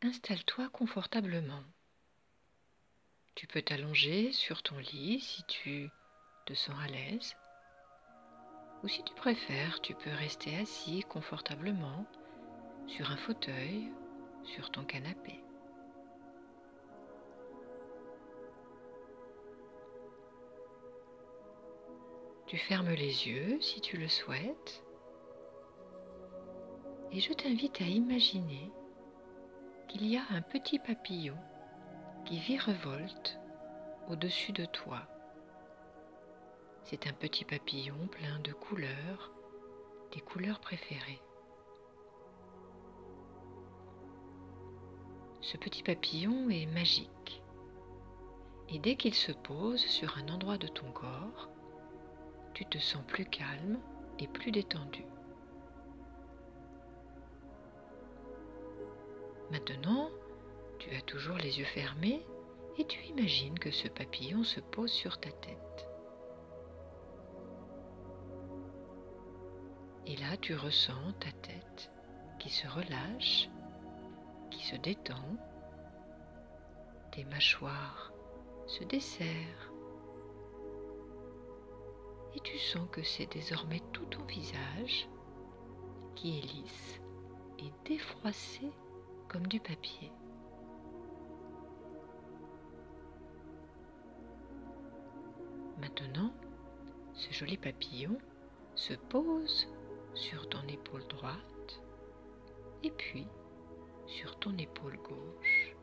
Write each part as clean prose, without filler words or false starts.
Installe-toi confortablement. Tu peux t'allonger sur ton lit si tu te sens à l'aise. Ou si tu préfères, tu peux rester assis confortablement sur un fauteuil, sur ton canapé. Tu fermes les yeux si tu le souhaites et je t'invite à imaginer qu'il y a un petit papillon qui virevolte au-dessus de toi. C'est un petit papillon plein de couleurs, tes couleurs préférées. Ce petit papillon est magique et dès qu'il se pose sur un endroit de ton corps, tu te sens plus calme et plus détendu. Maintenant, tu as toujours les yeux fermés et tu imagines que ce papillon se pose sur ta tête. Et là, tu ressens ta tête qui se relâche, qui se détend, tes mâchoires se desserrent et tu sens que c'est désormais tout ton visage qui est lisse et défroissé comme du papier. Maintenant, ce joli papillon se pose sur ton épaule droite et puis sur ton épaule gauche.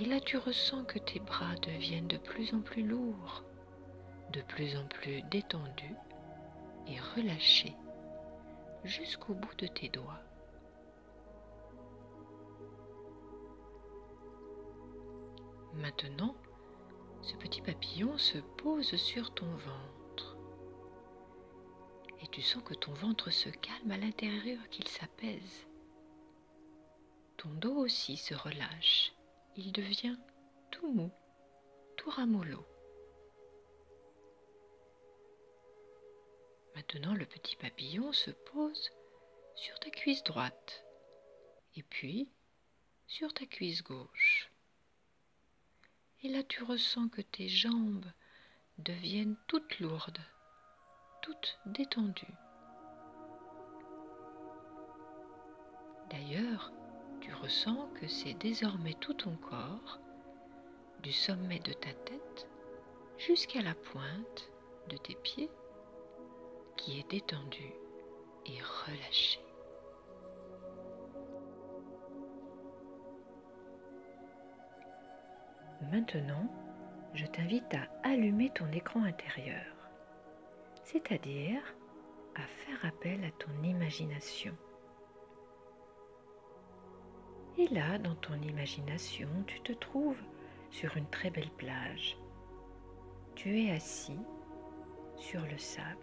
Et là, tu ressens que tes bras deviennent de plus en plus lourds, de plus en plus détendus et relâchés jusqu'au bout de tes doigts. Maintenant, ce petit papillon se pose sur ton ventre et tu sens que ton ventre se calme à l'intérieur, qu'il s'apaise. Ton dos aussi se relâche, il devient tout mou, tout ramollo. Maintenant, le petit papillon se pose sur ta cuisse droite et puis sur ta cuisse gauche. Et là, tu ressens que tes jambes deviennent toutes lourdes, toutes détendues. D'ailleurs, tu ressens que c'est désormais tout ton corps, du sommet de ta tête jusqu'à la pointe de tes pieds, qui est détendu et relâché. Maintenant, je t'invite à allumer ton écran intérieur, c'est-à-dire à faire appel à ton imagination. Et là, dans ton imagination, tu te trouves sur une très belle plage. Tu es assis sur le sable.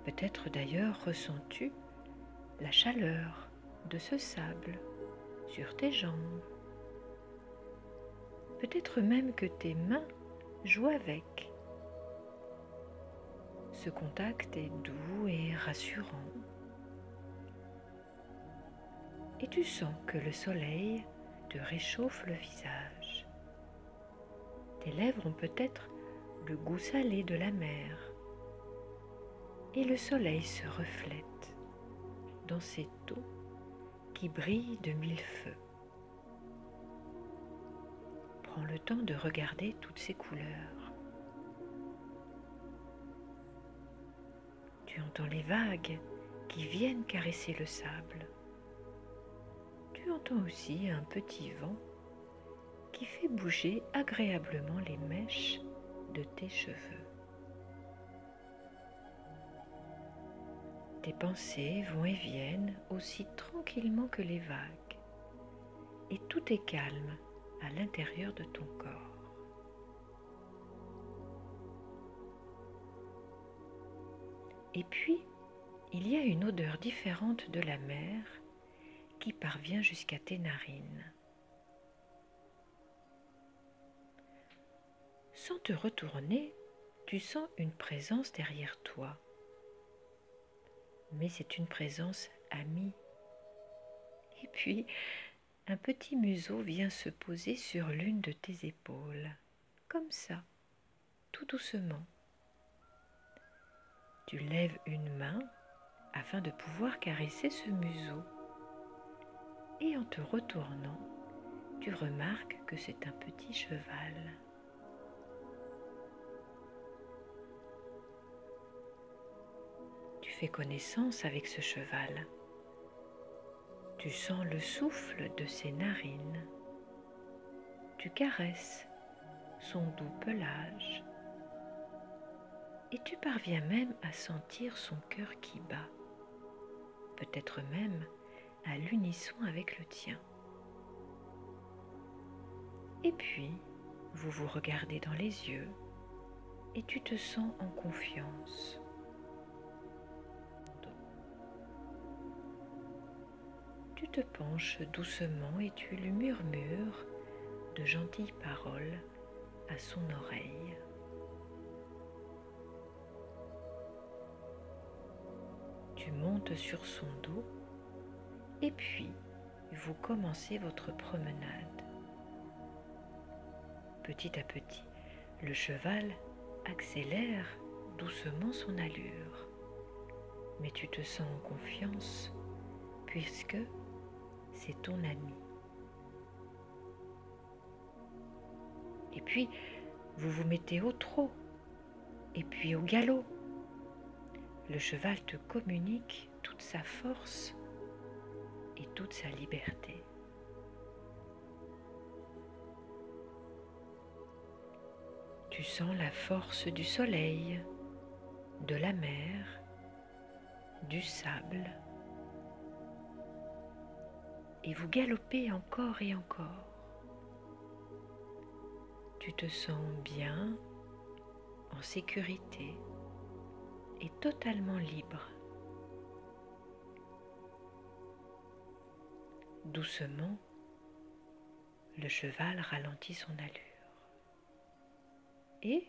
Peut-être d'ailleurs ressens-tu la chaleur de ce sable sur tes jambes. Peut-être même que tes mains jouent avec. Ce contact est doux et rassurant. Et tu sens que le soleil te réchauffe le visage. Tes lèvres ont peut-être le goût salé de la mer. Et le soleil se reflète dans cette eau qui brille de mille feux. Prends le temps de regarder toutes ces couleurs. Tu entends les vagues qui viennent caresser le sable. Tu entends aussi un petit vent qui fait bouger agréablement les mèches de tes cheveux. Tes pensées vont et viennent aussi tranquillement que les vagues, et tout est calme à l'intérieur de ton corps. Et puis, il y a une odeur différente de la mer qui parvient jusqu'à tes narines. Sans te retourner, tu sens une présence derrière toi. Mais c'est une présence amie et puis un petit museau vient se poser sur l'une de tes épaules, comme ça, tout doucement. Tu lèves une main afin de pouvoir caresser ce museau. Et en te retournant, tu remarques que c'est un petit cheval. Tu fais connaissance avec ce cheval. Tu sens le souffle de ses narines. Tu caresses son doux pelage. Et tu parviens même à sentir son cœur qui bat, peut-être même à l'unisson avec le tien. Et puis, vous vous regardez dans les yeux et tu te sens en confiance. Tu te penches doucement et tu lui murmures de gentilles paroles à son oreille. Tu montes sur son dos et puis vous commencez votre promenade. Petit à petit, le cheval accélère doucement son allure, mais tu te sens en confiance puisque c'est ton ami. Et puis, vous vous mettez au trot et puis au galop. Le cheval te communique toute sa force et toute sa liberté. Tu sens la force du soleil, de la mer, du sable, et vous galopez encore et encore. Tu te sens bien, en sécurité et totalement libre. Doucement, le cheval ralentit son allure. Et,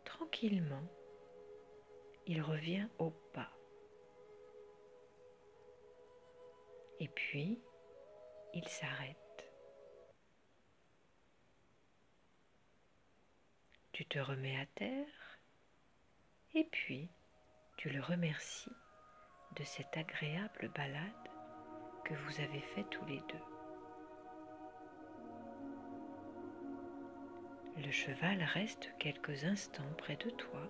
tranquillement, il revient au pas. Et puis, il s'arrête. Tu te remets à terre et puis tu le remercies de cette agréable balade que vous avez faite tous les deux. Le cheval reste quelques instants près de toi.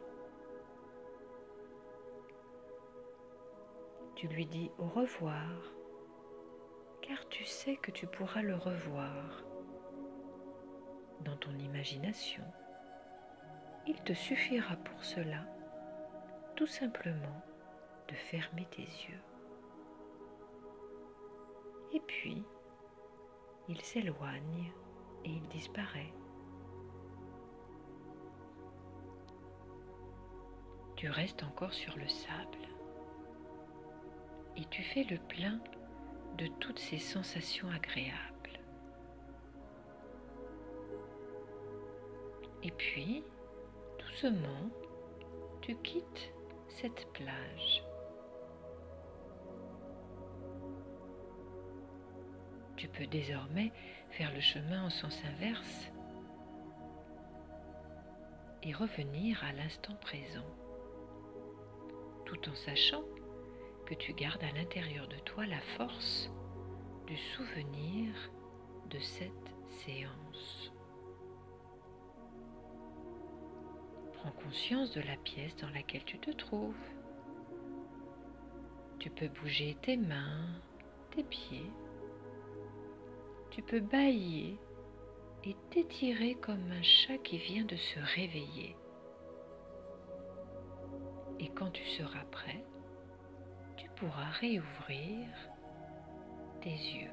Tu lui dis au revoir, car tu sais que tu pourras le revoir dans ton imagination. Il te suffira pour cela, tout simplement, de fermer tes yeux. Et puis, il s'éloigne et il disparaît. Tu restes encore sur le sable et tu fais le plein de toutes ces sensations agréables. Et puis, doucement, tu quittes cette plage. Tu peux désormais faire le chemin en sens inverse et revenir à l'instant présent, tout en sachant que tu gardes à l'intérieur de toi la force du souvenir de cette séance. Prends conscience de la pièce dans laquelle tu te trouves. Tu peux bouger tes mains, tes pieds. Tu peux bâiller et t'étirer comme un chat qui vient de se réveiller. Et quand tu seras prêt, tu pourras réouvrir tes yeux.